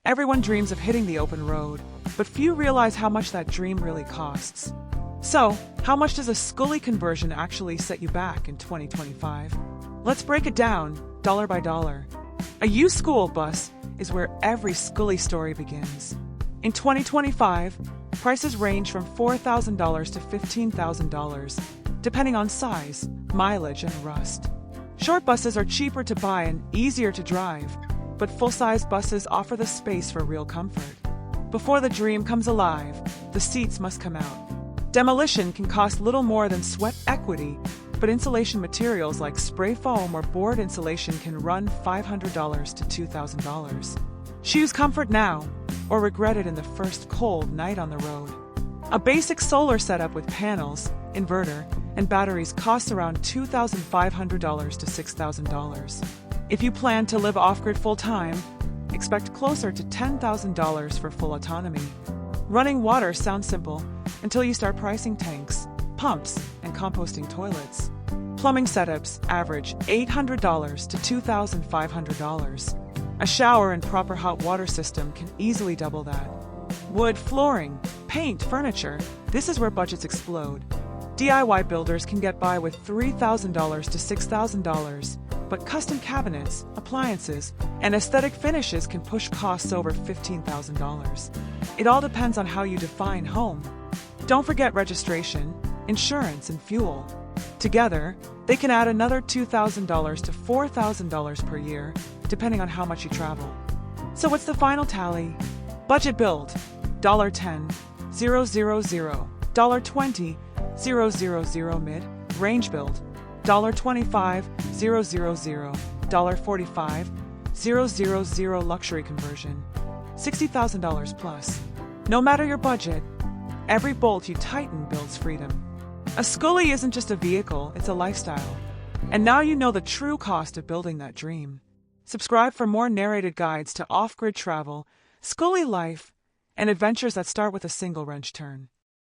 Everyone dreams of hitting the open road, but few realize how much that dream really costs. So, how much does a Skoolie conversion actually set you back in 2025? Let's break it down, dollar by dollar. A used school bus is where every Skoolie story begins. In 2025, prices range from $4,000 to $15,000, depending on size, mileage, and rust. Short buses are cheaper to buy and easier to drive, but full-size buses offer the space for real comfort. Before the dream comes alive, the seats must come out. Demolition can cost little more than sweat equity, but insulation materials like spray foam or board insulation can run $500 to $2,000. Choose comfort now, or regret it in the first cold night on the road. A basic solar setup with panels, inverter, and batteries costs around $2,500 to $6,000. If you plan to live off-grid full-time, expect closer to $10,000 for full autonomy. Running water sounds simple until you start pricing tanks, pumps, and composting toilets. Plumbing setups average $800 to $2,500. A shower and proper hot water system can easily double that. Wood, flooring, paint, furniture, this is where budgets explode. DIY builders can get by with $3,000 to $6,000, but custom cabinets, appliances, and aesthetic finishes can push costs over $15,000. It all depends on how you define home. Don't forget registration, insurance, and fuel. Together, they can add another $2,000 to $4,000 per year, depending on how much you travel. So what's the final tally? Budget build, $10, $000, $20, $000 mid, range build, $25, $000, $45, $000 luxury conversion, $60,000 plus. No matter your budget, every bolt you tighten builds freedom. A Skoolie isn't just a vehicle, it's a lifestyle. And now you know the true cost of building that dream. Subscribe for more narrated guides to off-grid travel, Skoolie life, and adventures that start with a single wrench turn.